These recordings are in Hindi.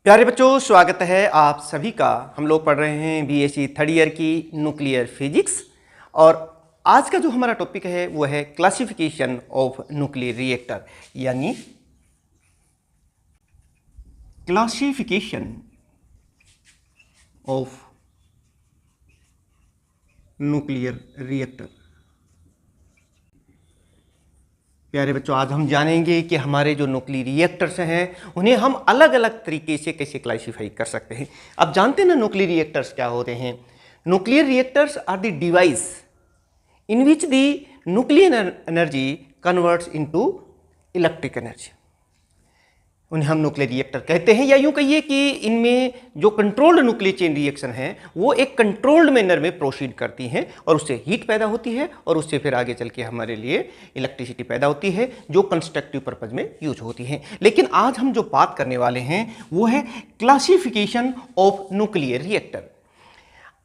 प्यारे बच्चों, स्वागत है आप सभी का। हम लोग पढ़ रहे हैं बीएससी थर्ड ईयर की न्यूक्लियर फिजिक्स और आज का जो हमारा टॉपिक है वो है क्लासिफिकेशन ऑफ न्यूक्लियर रिएक्टर, यानी क्लासिफिकेशन ऑफ न्यूक्लियर रिएक्टर। प्यारे बच्चों, आज हम जानेंगे कि हमारे जो न्यूक्लियर रिएक्टर्स हैं उन्हें हम अलग अलग तरीके से कैसे क्लासिफाई कर सकते हैं। अब जानते हैं ना न्यूक्लियर रिएक्टर्स क्या होते हैं। Nuclear reactors are the device in which the nuclear energy converts into electric energy. उन्हें हम न्यूक्लियर रिएक्टर कहते हैं, या यूं कहिए कि इनमें जो कंट्रोल्ड न्यूक्लियर चेन रिएक्शन है वो एक कंट्रोल्ड मैनर में प्रोसीड करती हैं और उससे हीट पैदा होती है और उससे फिर आगे चल के हमारे लिए इलेक्ट्रिसिटी पैदा होती है जो कंस्ट्रक्टिव पर्पज में यूज होती है। लेकिन आज हम जो बात करने वाले हैं वो है क्लासिफिकेशन ऑफ न्यूक्लियर रिएक्टर।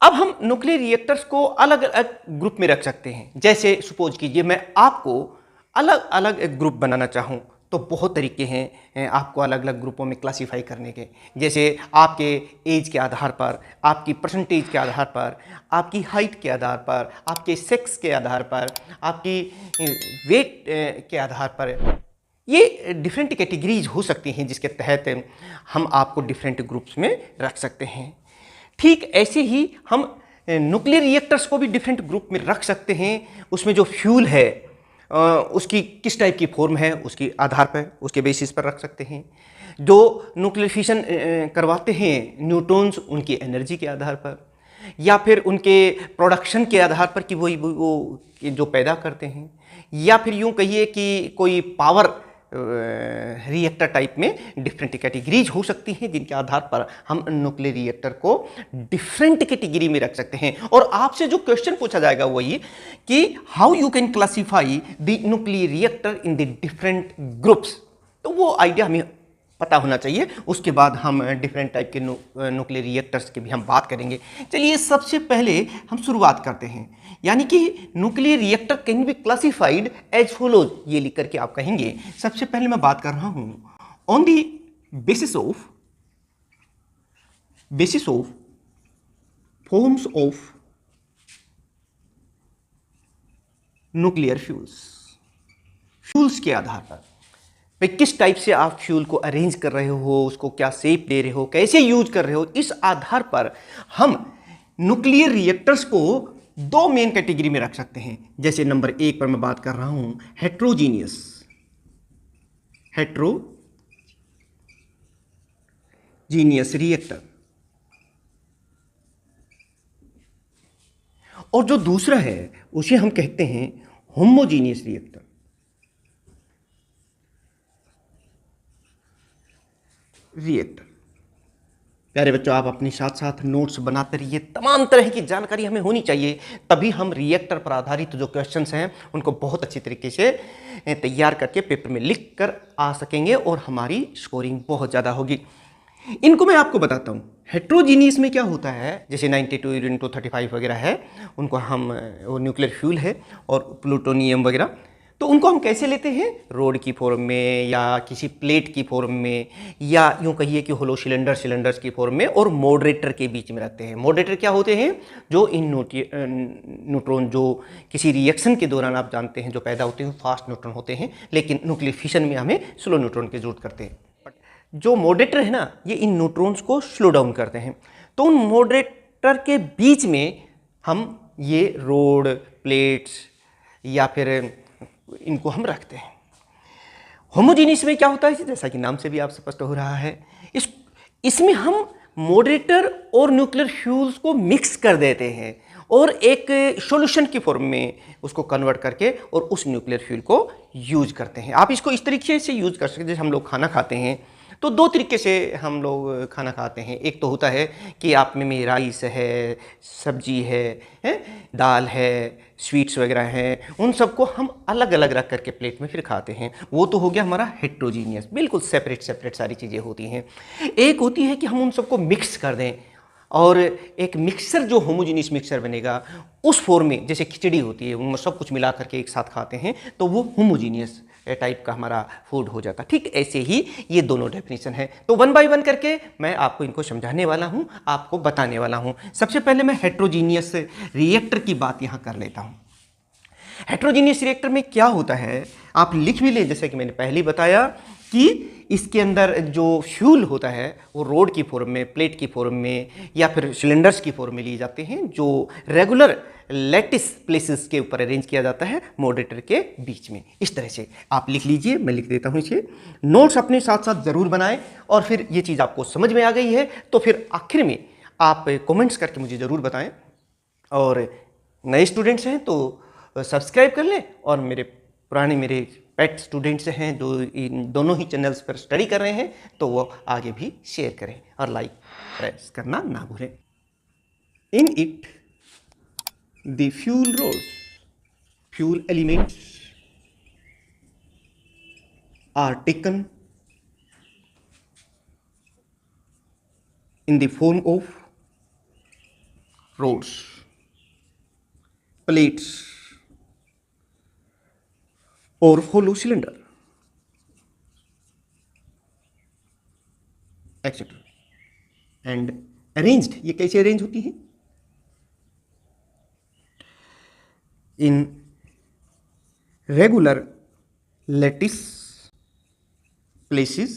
अब हम न्यूक्लियर रिएक्टर्स को अलग अलग ग्रुप में रख सकते हैं। जैसे सपोज कीजिए मैं आपको अलग अलग एक ग्रुप बनाना चाहूँ तो बहुत तरीके हैं आपको अलग अलग ग्रुपों में क्लासीफाई करने के। जैसे आपके एज के आधार पर, आपकी परसेंटेज के आधार पर, आपकी हाइट के आधार पर, आपके सेक्स के आधार पर, आपकी वेट के आधार पर, ये डिफरेंट कैटेगरीज हो सकती हैं जिसके तहत हम आपको डिफरेंट ग्रुप्स में रख सकते हैं। ठीक ऐसे ही हम न्यूक्लियर रिएक्टर्स को भी डिफरेंट ग्रुप में रख सकते हैं। उसमें जो फ्यूल है उसकी किस टाइप की फॉर्म है उसके आधार पर, उसके बेसिस पर रख सकते हैं। जो न्यूक्लियर फिशन करवाते हैं न्यूट्रॉन्स, उनकी एनर्जी के आधार पर या फिर उनके प्रोडक्शन के आधार पर कि वो जो पैदा करते हैं, या फिर यूं कहिए कि कोई पावर रिएक्टर टाइप में डिफरेंट कैटेगरीज हो सकती हैं जिनके आधार पर हम न्यूक्लियर रिएक्टर को डिफरेंट कैटेगरी में रख सकते हैं। और आपसे जो क्वेश्चन पूछा जाएगा वो ये कि how you can classify the nuclear reactor in the different groups. तो वो आइडिया हमें पता होना चाहिए। उसके बाद हम डिफरेंट टाइप के न्यूक्लियर रिएक्टर्स की भी हम बात करेंगे। चलिए सबसे पहले हम शुरुआत करते हैं, यानी कि nuclear reactor can be classified as follows. ये लिख करके आप कहेंगे। सबसे पहले मैं बात कर रहा हूं on the basis of forms of nuclear fuels के आधार पर भाई किस टाइप से आप फ्यूल को अरेंज कर रहे हो, उसको क्या शेप दे रहे हो, कैसे यूज कर रहे हो, इस आधार पर हम न्यूक्लियर रिएक्टर्स को दो मेन कैटेगरी में रख सकते हैं। जैसे नंबर 1 पर मैं बात कर रहा हूं हेट्रोजीनियस रिएक्टर, और जो दूसरा है उसे हम कहते हैं होमोजीनियस रिएक्टर। प्यारे बच्चों, आप अपने साथ साथ नोट्स बनाते रहिए। तमाम तरह की जानकारी हमें होनी चाहिए, तभी हम रिएक्टर पर आधारित जो क्वेश्चंस हैं उनको बहुत अच्छी तरीके से तैयार करके पेपर में लिख कर आ सकेंगे और हमारी स्कोरिंग बहुत ज़्यादा होगी। इनको मैं आपको बताता हूँ। हेट्रोजीनियस में क्या होता है, जैसे 92 × 35 वगैरह है, उनको हम वो न्यूक्लियर फ्यूल है और प्लूटोनियम वगैरह, तो उनको हम कैसे लेते हैं, रोड की फॉर्म में या किसी प्लेट की फॉर्म में, या यूं कहिए कि होलो सिलेंडर्स की फॉर्म में, और मॉडरेटर के बीच में रखते हैं। मॉडरेटर क्या होते हैं, जो इन न्यूट्रॉन जो किसी रिएक्शन के दौरान आप जानते हैं जो पैदा होते हैं फास्ट न्यूट्रॉन होते हैं, लेकिन न्यूक्लियर फिशन में हमें स्लो न्यूट्रॉन की जरूरत करते हैं। जो मॉडरेटर है ना, ये इन न्यूट्रॉन्स को स्लो डाउन करते हैं। तो उन मॉडरेटर के बीच में हम ये रोड, प्लेट्स या फिर इनको हम रखते हैं। होमोजीनियस में क्या होता है, जैसा कि नाम से भी आप स्पष्ट हो रहा है, इसमें हम मॉडरेटर और न्यूक्लियर फ्यूल्स को मिक्स कर देते हैं और एक सॉल्यूशन की फॉर्म में उसको कन्वर्ट करके और उस न्यूक्लियर फ्यूल को यूज करते हैं। आप इसको इस तरीके से यूज कर सकते हैं। जैसे हम लोग खाना खाते हैं तो दो तरीके से हम लोग खाना खाते हैं। एक तो होता है कि आप में राइस है, सब्जी है, दाल है, स्वीट्स वगैरह हैं, उन सबको हम अलग अलग रख करके प्लेट में फिर खाते हैं। वो तो हो गया हमारा हेट्रोजीनियस, बिल्कुल सेपरेट सारी चीज़ें होती हैं। एक होती है कि हम उन सबको मिक्स कर दें और एक मिक्सर जो होमोजीनियस मिक्सर बनेगा उस फॉर्म में, जैसे खिचड़ी होती है उनमें सब कुछ मिला करके एक साथ खाते हैं, तो वो होमोजीनियस टाइप का हमारा फूड हो जाता। ठीक ऐसे ही ये दोनों डेफिनेशन है। तो वन बाय वन करके मैं आपको इनको समझाने वाला हूँ, आपको बताने वाला हूँ। सबसे पहले मैं हेट्रोजीनियस रिएक्टर की बात यहाँ कर लेता हूँ। हेट्रोजीनियस रिएक्टर में क्या होता है, आप लिख भी लें, जैसे कि मैंने पहले ही बताया कि इसके अंदर जो फ्यूल होता है वो रोड की फॉर्म में, प्लेट की फॉर्म में या फिर सिलेंडर्स की फॉर्म में लिए जाते हैं, जो रेगुलर लैटिस प्लेसेस के ऊपर अरेंज किया जाता है मॉडरेटर के बीच में। इस तरह से आप लिख लीजिए, मैं लिख देता हूँ इसे। नोट्स अपने साथ साथ ज़रूर बनाएं, और फिर ये चीज़ आपको समझ में आ गई है तो फिर आखिर में आप कमेंट्स करके मुझे ज़रूर बताएं। और नए स्टूडेंट्स हैं तो सब्सक्राइब कर लें, और मेरे पुराने मेरे पेट स्टूडेंट्स हैं जो इन दोनों ही चैनल्स पर स्टडी कर रहे हैं तो वो आगे भी शेयर करें और लाइक प्रेस करना ना भूलें। In it the fuel rods, fuel elements are taken in the form of rods, plates or hollow cylinder, etc. and arranged, ये कैसे अरेंज होती है? in regular lattice places,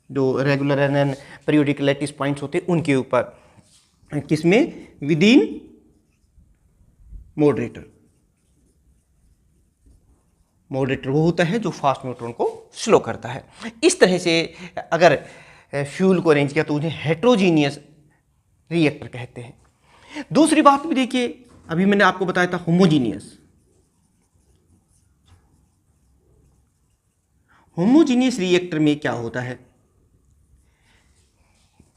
जो regular and periodic lattice points होते हैं उनके ऊपर, किसमें? With in moderator. मॉडरेटर वो होता है जो फास्ट न्यूट्रॉन को स्लो करता है। इस तरह से अगर फ्यूल को अरेंज किया तो उन्हें हेट्रोजीनियस रिएक्टर कहते हैं। दूसरी बात भी देखिए, अभी मैंने आपको बताया था होमोजीनियस। होमोजीनियस रिएक्टर में क्या होता है?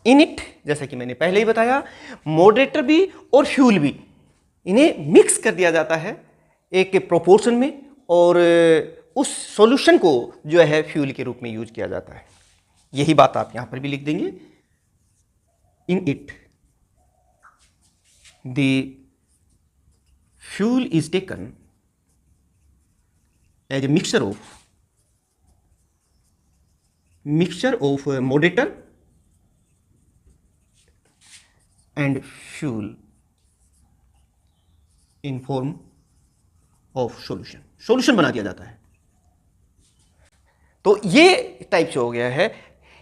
इन इट, जैसा कि मैंने पहले ही बताया, मॉडरेटर भी और फ्यूल भी, इन्हें मिक्स कर दिया जाता है एक प्रोपोर्शन में, और उस सॉल्यूशन को जो है फ्यूल के रूप में यूज किया जाता है। यही बात आप यहां पर भी लिख देंगे। In it the fuel is taken as a mixture of moderator and fuel in form of solution. Solution बना दिया जाता है। तो ये टाइप से हो गया है।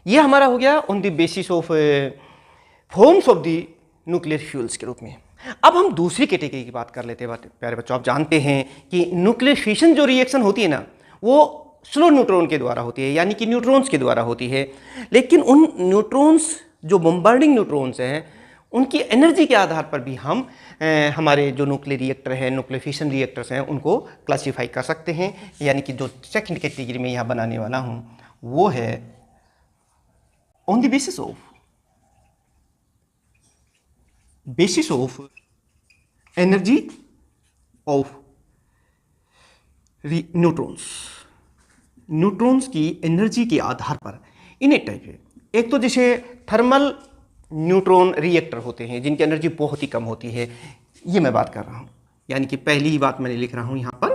ये हमारा हो गया on the basis of forms of the nuclear fuels के रूप में। अब हम दूसरी कैटेगरी की बात कर लेते हैं। प्यारे बच्चों, आप जानते हैं कि न्यूक्लियर फिशन जो रिएक्शन होती है ना, वो स्लो न्यूट्रॉन के द्वारा होती है, यानी कि न्यूट्रॉन्स के द्वारा होती है। लेकिन उन न्यूट्रॉन्स जो बम्बार्डिंग न्यूट्रॉन्स हैं, उनकी एनर्जी के आधार पर भी हम हमारे जो न्यूक्लियर रिएक्टर है, न्यूक्लियर फिशन रिएक्टर्स हैं, उनको क्लासीफाई कर सकते हैं। यानी कि जो सेकंड कैटेगरी में यहाँ बनाने वाला हूँ वो है on the basis of energy of neutrons की एनर्जी के आधार पर इन्हें टाइप है। एक तो जैसे थर्मल न्यूट्रॉन रिएक्टर होते हैं जिनकी एनर्जी बहुत ही कम होती है, ये मैं बात कर रहा हूँ। यानी कि पहली ही बात मैंने लिख रहा हूँ यहाँ पर,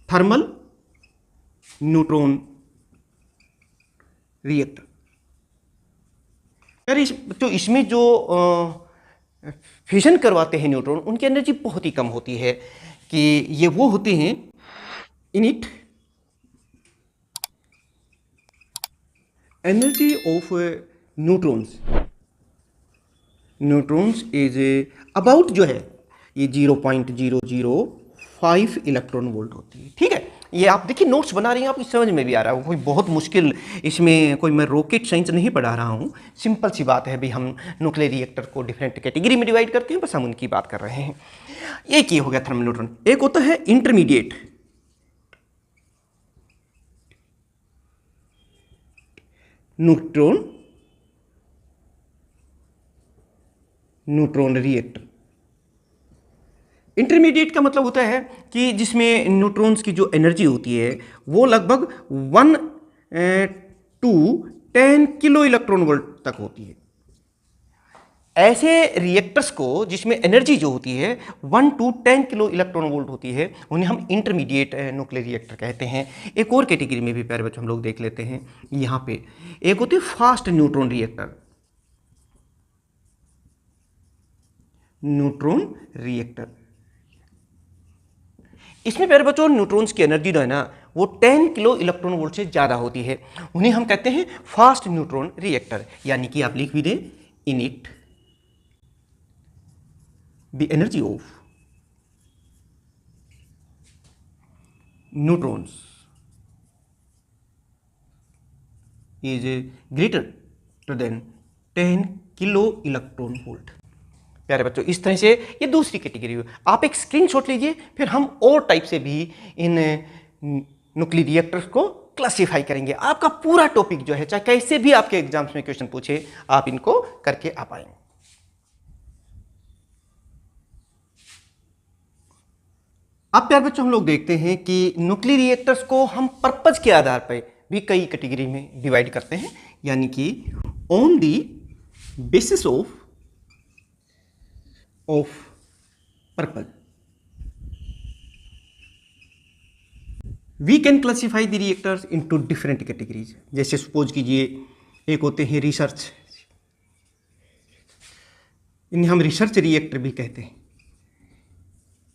थर्मल न्यूट्रॉन रिएक्टर। यार इसमें जो फिशन करवाते हैं न्यूट्रॉन, उनकी एनर्जी बहुत ही कम होती है, कि ये वो होते हैं in it energy of neutrons is about जो है ये 0.005 इलेक्ट्रॉन वोल्ट होती है। ठीक है, ये आप देखिए नोट्स बना रही हैं, आपको समझ में भी आ रहा है। कोई बहुत मुश्किल इसमें कोई मैं रॉकेट साइंस नहीं पढ़ा रहा हूँ। सिंपल सी बात है भाई, हम न्यूक्लियर रिएक्टर को डिफरेंट कैटेगरी में डिवाइड करते हैं, बस हम उनकी बात कर रहे हैं। एक ये हो गया थर्मल न्यूट्रॉन। एक होता है इंटरमीडिएट न्यूट्रॉन रिएक्टर। इंटरमीडिएट का मतलब होता है कि जिसमें न्यूट्रॉन्स की जो एनर्जी होती है वो लगभग 1 to 10 किलो इलेक्ट्रॉन वोल्ट तक होती है। ऐसे रिएक्टर्स को जिसमें एनर्जी जो होती है 1 to 10 किलो इलेक्ट्रॉन वोल्ट होती है, उन्हें हम इंटरमीडिएट न्यूक्लियर रिएक्टर कहते हैं। एक और कैटेगरी में भी प्यारे बच्चों हम लोग देख लेते हैं यहाँ पे। एक होते हैं fast neutron reactor, neutron reactor. इसमें प्यारे बच्चों न्यूट्रॉन्स की एनर्जी जो है ना वो 10 किलो इलेक्ट्रॉन वोल्ट से ज़्यादा होती है, उन्हें हम कहते हैं फास्ट न्यूट्रॉन रिएक्टर। यानी कि आप लिख भी दें, in it the energy of neutrons is greater than 10 kilo electron volt. प्यारे बच्चों इस तरह से ये दूसरी कैटेगरी हुई। आप एक स्क्रीनशॉट लीजिए, फिर हम और टाइप से भी इन न्यूक्लियर रिएक्टर्स को क्लासिफाई करेंगे। आपका पूरा टॉपिक जो है, चाहे कैसे भी आपके एग्जाम्स में क्वेश्चन पूछे, आप इनको करके आ पाएंगे। अब प्यारे बच्चों हम लोग देखते हैं कि न्यूक्लियर रिएक्टर्स को हम पर्पज के आधार पर भी कई कैटेगरी में डिवाइड करते हैं। यानी कि on the basis of purpose we can classify the reactors into different categories. जैसे सपोज कीजिए एक होते हैं रिसर्च, इन्हें हम रिसर्च रिएक्टर भी कहते हैं।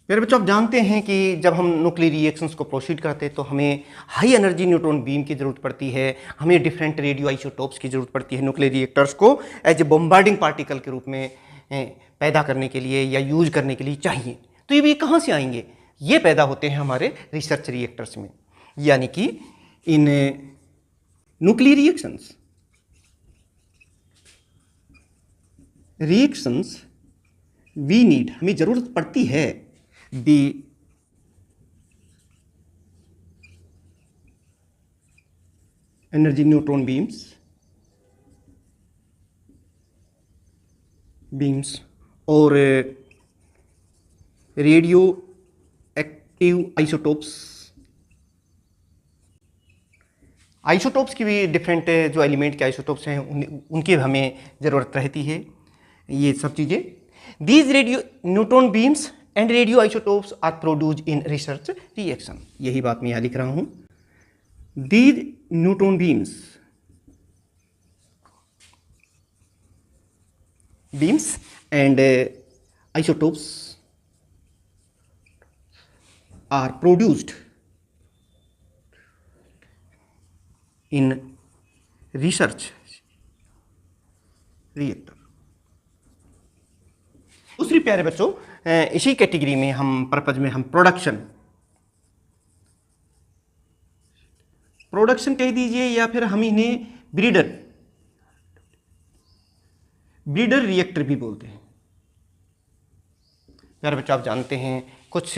मेरे बच्चों आप जानते हैं कि जब हम न्यूक्लियर रिएक्शंस को प्रोसीड करते हैं तो हमें हाई एनर्जी न्यूट्रॉन बीम की ज़रूरत पड़ती है, हमें डिफरेंट रेडियो आइसोटोप्स की ज़रूरत पड़ती है न्यूक्लियर रिएक्टर्स को एज ए बॉम्बार्डिंग पार्टिकल के रूप में पैदा करने के लिए या यूज करने के लिए चाहिए। तो ये भी कहाँ से आएंगे? ये पैदा होते हैं हमारे रिसर्च रिएक्टर्स में। यानी कि in nuclear reactions we need, हमें ज़रूरत पड़ती है the energy neutron beams और रेडियो एक्टिव आइसोटोप्स की भी डिफरेंट जो एलिमेंट के आइसोटोप्स हैं उनकी हमें ज़रूरत रहती है। ये सब चीज़ें, these radio neutron beams and radio isotopes are produced in research reaction. यही बात मैं यहाँ लिख रहा हूँ। These neutron beams and isotopes are produced in research reactor. दूसरी प्यारे बच्चों इसी कैटेगरी में हम पर्पज में हम प्रोडक्शन कह दीजिए या फिर हम इन्हें ब्रीडर रिएक्टर भी बोलते हैं। प्यारे बच्चों आप जानते हैं कुछ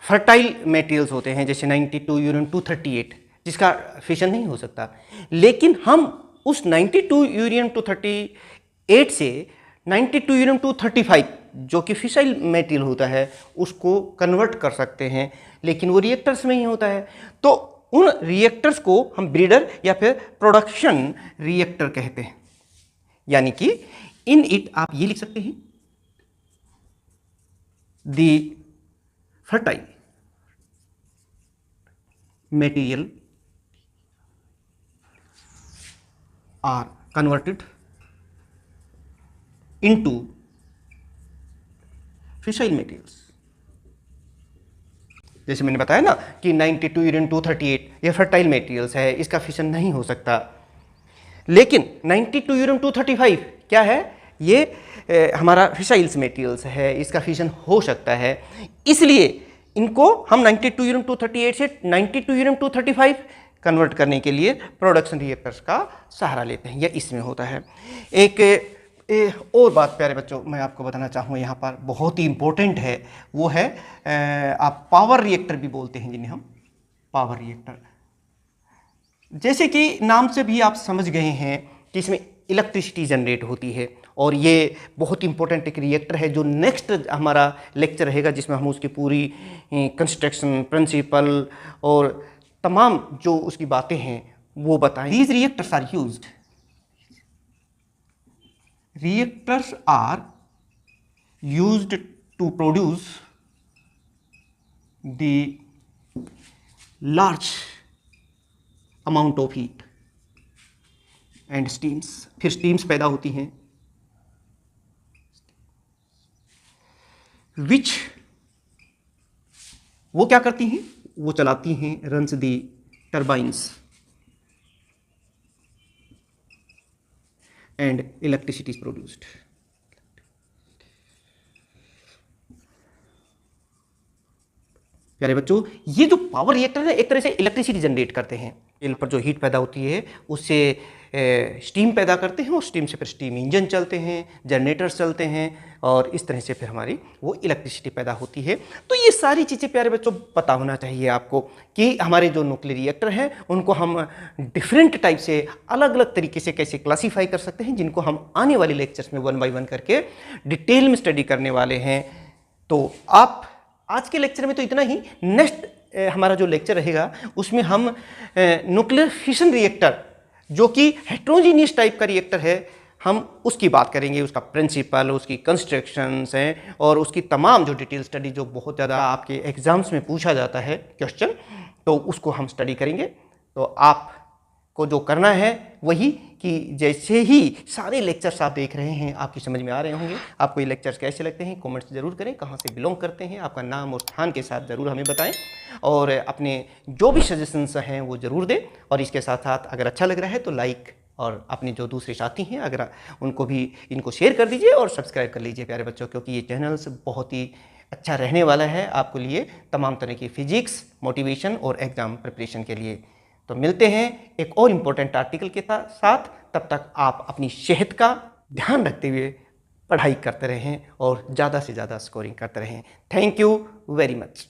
फर्टाइल मटेरियल्स होते हैं जैसे 92 यूरेनियम 238 जिसका फिशन नहीं हो सकता, लेकिन हम उस 92 यूरेनियम 238 से 92 यूरेनियम 235 जो कि फिसाइल मटेरियल होता है उसको कन्वर्ट कर सकते हैं, लेकिन वो रिएक्टर्स में ही होता है। तो उन रिएक्टर्स को हम ब्रीडर या फिर प्रोडक्शन रिएक्टर कहते हैं। यानी कि इन इट आप ये लिख सकते हैं, the fertile material are converted into fissile materials. जैसे मैंने बताया ना कि 92 यूरेनियम 238 ये फर्टाइल मटेरियल्स है, इसका फिशन नहीं हो सकता, लेकिन 92 यूरेनियम 235 क्या है? ये हमारा फिसाइल्स मटेरियल्स है, इसका फिशन हो सकता है। इसलिए इनको हम 92 यूरेनियम 238 से 92 यूरेनियम 235 कन्वर्ट करने के लिए प्रोडक्शन रिएक्टर्स का सहारा लेते हैं, यह इसमें होता है। एक और बात प्यारे बच्चों मैं आपको बताना चाहूँगा यहाँ पर, बहुत ही इम्पोर्टेंट है, वो है आप पावर रिएक्टर भी बोलते हैं जिन्हें हम पावर रिएक्टर। जैसे कि नाम से भी आप समझ गए हैं कि इसमें इलेक्ट्रिसिटी जनरेट होती है और ये बहुत इंपॉर्टेंट एक रिएक्टर है जो नेक्स्ट हमारा लेक्चर रहेगा जिसमें हम उसकी पूरी कंस्ट्रक्शन प्रिंसिपल और तमाम जो उसकी बातें हैं वो बताएं। These reactors are used reactors are used to produce the large amount of heat and steams। फिर steams पैदा होती हैं which वो क्या करती हैं, वो चलाती हैं runs the turbines and electricity is produced। प्यारे बच्चों, ये जो पावर रिएक्टर है एक तरह से इलेक्ट्रिसिटी जनरेट करते हैं। तेल पर जो हीट पैदा होती है उससे स्टीम पैदा करते हैं और स्टीम से फिर स्टीम इंजन चलते हैं, जनरेटर्स चलते हैं और इस तरह से फिर हमारी वो इलेक्ट्रिसिटी पैदा होती है। तो ये सारी चीज़ें प्यारे बच्चों पता होना चाहिए आपको कि हमारे जो न्यूक्लियर रिएक्टर हैं उनको हम डिफरेंट टाइप से अलग अलग तरीके से कैसे क्लासीफाई कर सकते हैं, जिनको हम आने वाले लेक्चर्स में 1 बाय 1 करके डिटेल में स्टडी करने वाले हैं। तो आप आज के लेक्चर में तो इतना ही। नेक्स्ट हमारा जो लेक्चर रहेगा उसमें हम न्यूक्लियर फिशन रिएक्टर जो कि हेट्रोजीनियस टाइप का रिएक्टर है, हम उसकी बात करेंगे, उसका प्रिंसिपल, उसकी कंस्ट्रक्शंस हैं और उसकी तमाम जो डिटेल स्टडी जो बहुत ज़्यादा आपके एग्जाम्स में पूछा जाता है क्वेश्चन, तो उसको हम स्टडी करेंगे। तो आपको जो करना है वही कि जैसे ही सारे लेक्चर्स आप देख रहे हैं आपकी समझ में आ रहे होंगे, आपको ये लेक्चर्स कैसे लगते हैं कमेंट्स ज़रूर करें, कहाँ से बिलोंग करते हैं, आपका नाम और स्थान के साथ ज़रूर हमें बताएं और अपने जो भी सजेशंस हैं वो ज़रूर दें। और इसके साथ साथ अगर अच्छा लग रहा है तो लाइक और अपने जो दूसरे साथी हैं अगर उनको भी इनको शेयर कर दीजिए और सब्सक्राइब कर लीजिए प्यारे बच्चों, क्योंकि ये चैनल्स बहुत ही अच्छा रहने वाला है आपके लिए तमाम तरह की फिजिक्स, मोटिवेशन और एग्ज़ाम प्रिपरेशन के लिए। तो मिलते हैं एक और इम्पोर्टेंट आर्टिकल के साथ, तब तक आप अपनी सेहत का ध्यान रखते हुए पढ़ाई करते रहें और ज़्यादा से ज़्यादा स्कोरिंग करते रहें। Thank you very much.